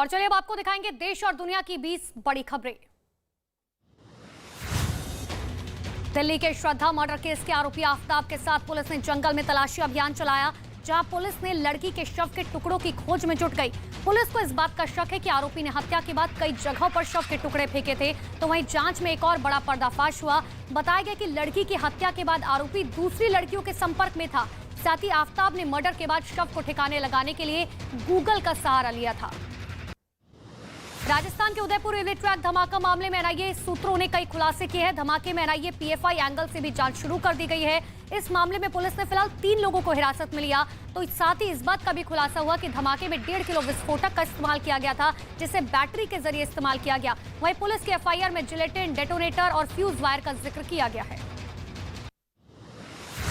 और चलिए अब आपको दिखाएंगे देश और दुनिया की 20 बड़ी खबरें। दिल्ली के श्रद्धा मर्डर केस के आरोपी आफ्ताब के साथ पुलिस ने जंगल में तलाशी अभियान चलाया, जहां पुलिस ने लड़की के शव के टुकड़ों की खोज में जुट गई। पुलिस को इस बात का शक है कि आरोपी ने हत्या के बाद कई जगहों पर शव के टुकड़े फेंके थे। तो वहीं जांच में एक और बड़ा पर्दाफाश हुआ। बताया गया कि लड़की की हत्या के बाद आरोपी दूसरी लड़कियों के संपर्क में था। साथ ही आफ्ताब ने मर्डर के बाद शव को ठिकाने लगाने के लिए गूगल का सहारा लिया था। राजस्थान के उदयपुर रेलवे ट्रैक धमाका मामले में एनआईए सूत्रों ने कई खुलासे किए हैं। धमाके में एनआईए पीएफआई एंगल से भी जांच शुरू कर दी गई है। इस मामले में पुलिस ने फिलहाल 3 लोगों को हिरासत में लिया। तो साथ ही इस बात का भी खुलासा हुआ कि धमाके में 1.5 किलो विस्फोटक का इस्तेमाल किया गया था, जिसे बैटरी के जरिए इस्तेमाल किया गया। वहीं पुलिस की एफआईआर में जिलेटिन, डेटोनेटर और फ्यूज वायर का जिक्र किया गया है।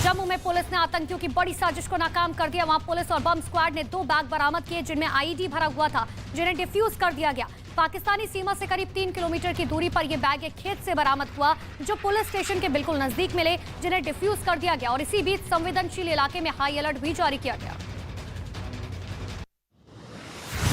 जम्मू में पुलिस ने आतंकियों की बड़ी साजिश को नाकाम कर दिया। वहां पुलिस और बम स्क्वाड ने 2 बैग बरामद किए, जिनमें आईईडी भरा हुआ था, जिन्हें डिफ्यूज कर दिया गया। पाकिस्तानी सीमा से करीब 3 किलोमीटर की दूरी पर यह बैग एक खेत से बरामद हुआ, जो पुलिस स्टेशन के बिल्कुल नजदीक मिले, जिन्हें डिफ्यूज कर दिया गया। और इसी बीच संवेदनशील इलाके में हाई अलर्ट भी जारी किया गया।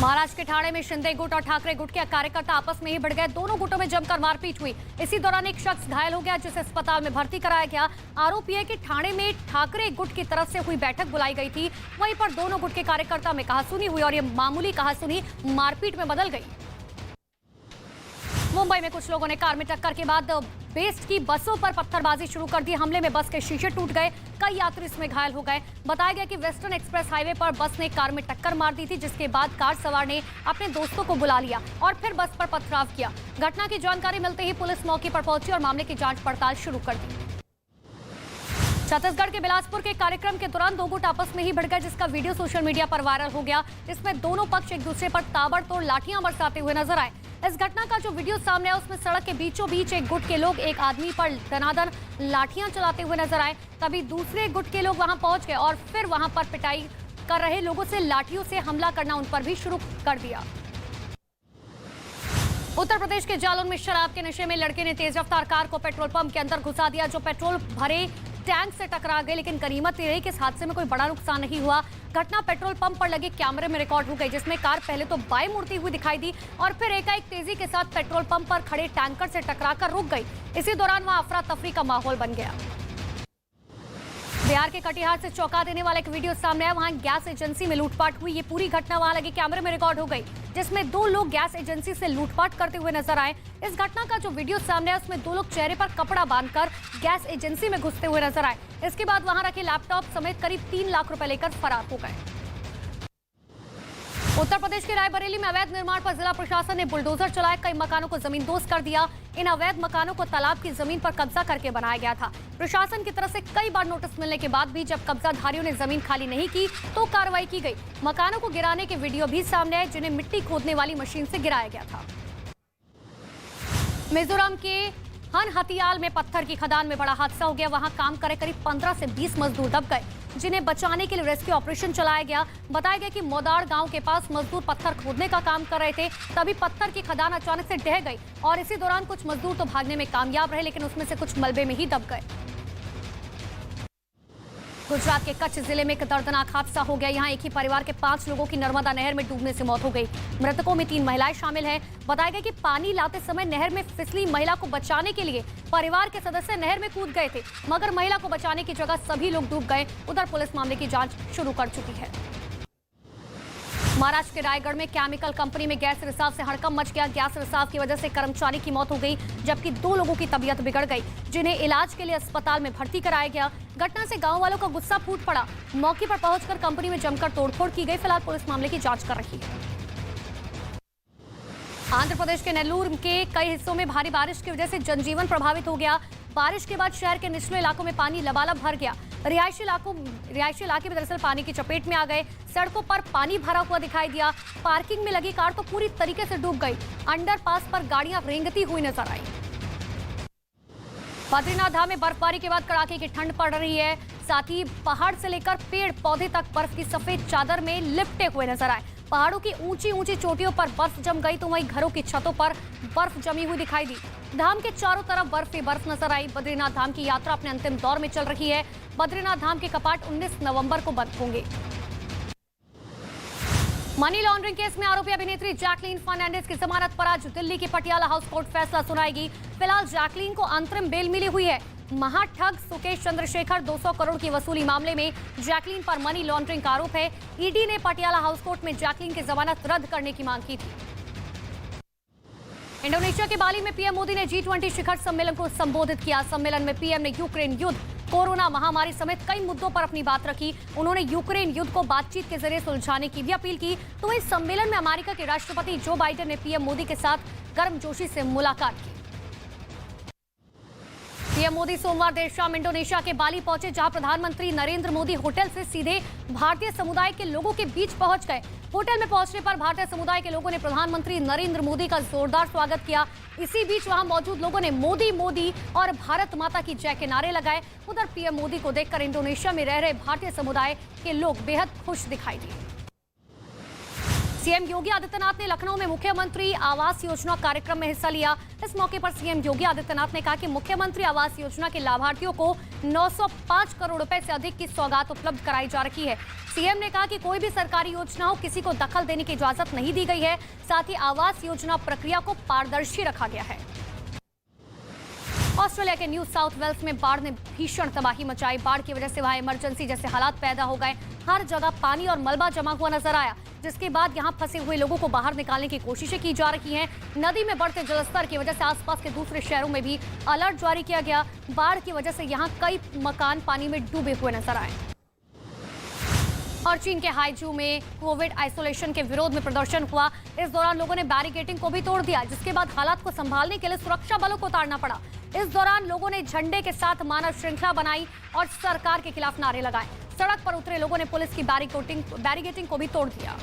महाराष्ट्र के ठाणे में शिंदे गुट और ठाकरे गुट के कार्यकर्ता आपस में ही भिड़ गए। दोनों गुटों में जमकर मारपीट हुई। इसी दौरान एक शख्स घायल हो गया, जिसे अस्पताल में भर्ती कराया गया। आरोप यह है कि ठाणे में ठाकरे गुट की तरफ से हुई बैठक बुलाई गई थी। वहीं पर दोनों गुट के कार्यकर्ता में कहासुनी हुई और यह मामूली कहासुनी मारपीट में बदल गई। मुंबई में कुछ लोगों ने कार में टक्कर के बाद बेस्ट की बसों पर पत्थरबाजी शुरू कर दी। हमले में बस के शीशे टूट गए, कई यात्री इसमें घायल हो गए। बताया गया कि वेस्टर्न एक्सप्रेस हाईवे पर बस ने कार में टक्कर मार दी थी, जिसके बाद कार सवार ने अपने दोस्तों को बुला लिया और फिर बस पर पथराव किया। घटना की जानकारी मिलते ही पुलिस मौके पर पहुंची और मामले की जांच पड़ताल शुरू कर दी। छत्तीसगढ़ के बिलासपुर के कार्यक्रम के दौरान 2 गुट आपस में ही भिड़ गए, जिसका वीडियो सोशल मीडिया पर वायरल हो गया। इसमें दोनों पक्ष एक दूसरे पर ताबड़तोड़ लाठियां बरसाते हुए नजर आए। इस घटना का जो वीडियो सामने आया उसमें सड़क के बीचों बीच एक गुट के लोग एक आदमी पर दनादन लाठियां चलाते हुए नजर आए। तभी दूसरे गुट के लोग वहां पहुंच गए और फिर वहां पर पिटाई कर रहे लोगों से लाठियों से हमला करना उन पर भी शुरू कर दिया। उत्तर प्रदेश के जालौन में शराब के नशे में लड़के ने तेज रफ्तार कार को पेट्रोल पंप के अंदर घुसा दिया, जो पेट्रोल भरे टैंक से टकरा गए। लेकिन गनीमत ये रही कि इस हादसे में कोई बड़ा नुकसान नहीं हुआ। घटना पेट्रोल पंप पर लगे कैमरे में रिकॉर्ड हो गई, जिसमें कार पहले तो बाएं मुड़ती हुई दिखाई दी और फिर एकाएक तेजी के साथ पेट्रोल पंप पर खड़े टैंकर से टकराकर रुक गई। इसी दौरान वहां अफरा तफरी का माहौल बन गया। बिहार के कटिहार से चौंका देने वाला एक वीडियो सामने आया। वहां गैस एजेंसी में लूटपाट हुई। ये पूरी घटना वहां लगे कैमरे में रिकॉर्ड हो गई, जिसमें 2 लोग गैस एजेंसी से लूटपाट करते हुए नजर आए। इस घटना का जो वीडियो सामने आया उसमें 2 लोग चेहरे पर कपड़ा बांधकर गैस एजेंसी में घुसते हुए नजर आए। इसके बाद वहां रखे लैपटॉप समेत करीब 3 लाख रुपए लेकर फरार हो गए। उत्तर प्रदेश के रायबरेली में अवैध निर्माण पर जिला प्रशासन ने बुलडोजर चलाए, कई मकानों को जमींदोज कर दिया। इन अवैध मकानों को तालाब की जमीन पर कब्जा करके बनाया गया था। प्रशासन की तरफ से कई बार नोटिस मिलने के बाद भी जब कब्जाधारियों ने जमीन खाली नहीं की तो कार्रवाई की गई। मकानों को गिराने के वीडियो भी सामने आए, जिन्हें मिट्टी खोदने वाली मशीन से गिराया गया था। मिजोरम के हनहतियाल में पत्थर की खदान में बड़ा हादसा हो गया। वहां काम करे करीब 15 से 20 मजदूर दब गए, जिन्हें बचाने के लिए रेस्क्यू ऑपरेशन चलाया गया। बताया गया कि मोदाड़ गांव के पास मजदूर पत्थर खोदने का काम कर रहे थे, तभी पत्थर की खदान अचानक से ढह गई और इसी दौरान कुछ मजदूर तो भागने में कामयाब रहे, लेकिन उसमें से कुछ मलबे में ही दब गए। गुजरात के कच्छ जिले में एक दर्दनाक हादसा हो गया। यहाँ एक ही परिवार के 5 लोगों की नर्मदा नहर में डूबने से मौत हो गई। मृतकों में 3 महिलाएं शामिल हैं। बताया गया कि पानी लाते समय नहर में फिसली महिला को बचाने के लिए परिवार के सदस्य नहर में कूद गए थे, मगर महिला को बचाने की जगह सभी लोग डूब गए। उधर पुलिस मामले की जांच शुरू कर चुकी है। महाराष्ट्र के रायगढ़ में केमिकल कंपनी में गैस रिसाव से हड़कंप मच गया। गैस रिसाव की वजह से कर्मचारी की मौत हो गई, जबकि 2 लोगों की तबीयत बिगड़ गई, जिन्हें इलाज के लिए अस्पताल में भर्ती कराया गया। घटना से गांव वालों का गुस्सा फूट पड़ा। मौके पर पहुंचकर कंपनी में जमकर तोड़फोड़ की गई। फिलहाल पुलिस मामले की जांच कर रही है। आंध्र प्रदेश के नेल्लूर के कई हिस्सों में भारी बारिश की वजह से जनजीवन प्रभावित हो गया। बारिश के बाद शहर के निचले इलाकों में पानी लबालब भर गया। रिहायशी इलाके में दरअसल पानी की चपेट में आ गए। सड़कों पर पानी भरा हुआ दिखाई दिया। पार्किंग में लगी कार तो पूरी तरीके से डूब गई। अंडरपास पर गाड़ियां रेंगती हुई नजर आई। बद्रीनाथ धाम में बर्फबारी के बाद कड़ाके की ठंड पड़ रही है। साथ ही पहाड़ से लेकर पेड़ पौधे तक बर्फ की सफेद चादर में लिपटे हुए नजर आए। पहाड़ों की ऊंची ऊंची चोटियों पर बर्फ जम गई तो वहीं घरों की छतों पर बर्फ जमी हुई दिखाई दी। धाम के चारों तरफ बर्फ ही बर्फ नजर आई। बद्रीनाथ धाम की यात्रा अपने अंतिम दौर में चल रही है। बद्रीनाथ धाम के कपाट 19 नवंबर को बंद होंगे। मनी लॉन्ड्रिंग केस में आरोपी अभिनेत्री जैकलीन फर्नांडिस की जमानत पर आज दिल्ली की पटियाला हाउस कोर्ट फैसला सुनाएगी। फिलहाल जैकलीन को अंतरिम बेल मिली हुई है। महाठग सुकेश चंद्रशेखर 200 करोड़ की वसूली मामले में जैकलीन पर मनी लॉन्ड्रिंग का आरोप है। ईडी ने पटियाला हाउस कोर्ट में जैकलीन की जमानत रद्द करने की मांग की थी। इंडोनेशिया के बाली में पीएम मोदी ने G20 शिखर सम्मेलन को संबोधित किया। सम्मेलन में पीएम ने यूक्रेन युद्ध, कोरोना महामारी समेत कई मुद्दों पर अपनी बात रखी। उन्होंने यूक्रेन युद्ध को बातचीत के जरिए सुलझाने की भी अपील की। तो इस सम्मेलन में अमेरिका के राष्ट्रपति जो बाइडेन ने पीएम मोदी के साथ गर्मजोशी से मुलाकात की। पीएम मोदी सोमवार देर शाम इंडोनेशिया के बाली पहुंचे, जहां प्रधानमंत्री नरेंद्र मोदी होटल से सीधे भारतीय समुदाय के लोगों के बीच पहुंच गए। होटल में पहुंचने पर भारतीय समुदाय के लोगों ने प्रधानमंत्री नरेंद्र मोदी का जोरदार स्वागत किया। इसी बीच वहां मौजूद लोगों ने मोदी मोदी और भारत माता की जय के नारे लगाए। उधर पीएम मोदी को देखकर इंडोनेशिया में रह रहे भारतीय समुदाय के लोग बेहद खुश दिखाई दिए। सीएम योगी आदित्यनाथ ने लखनऊ में मुख्यमंत्री आवास योजना कार्यक्रम में हिस्सा लिया। इस मौके पर सीएम योगी आदित्यनाथ ने कहा कि मुख्यमंत्री आवास योजना के लाभार्थियों को 905 करोड़ रुपए से अधिक की सौगात उपलब्ध कराई जा रही है। सीएम ने कहा कि कोई भी सरकारी योजना हो, किसी को दखल देने की इजाजत नहीं दी गई है। साथ ही आवास योजना प्रक्रिया को पारदर्शी रखा गया है। ऑस्ट्रेलिया के न्यू साउथ वेल्स में बाढ़ ने भीषण तबाही मचाई। बाढ़ की वजह से वहां इमरजेंसी जैसे हालात पैदा हो गए। हर जगह पानी और मलबा जमा हुआ नजर आया, जिसके बाद यहां फंसे हुए लोगों को बाहर निकालने की कोशिशें की जा रही हैं। नदी में बढ़ते जलस्तर की वजह से आसपास के दूसरे शहरों में भी अलर्ट जारी किया गया। बाढ़ की वजह से यहां कई मकान पानी में डूबे हुए नजर आए। और चीन के हाइजू में कोविड आइसोलेशन के विरोध में प्रदर्शन हुआ। इस दौरान लोगों ने बैरिकेडिंग को भी तोड़ दिया, जिसके बाद हालात को संभालने के लिए सुरक्षा बलों को उतारना पड़ा। इस दौरान लोगों ने झंडे के साथ मानव श्रृंखला बनाई और सरकार के खिलाफ नारे लगाए। सड़क पर उतरे लोगों ने पुलिस की बैरिकेडिंग को भी तोड़ दिया।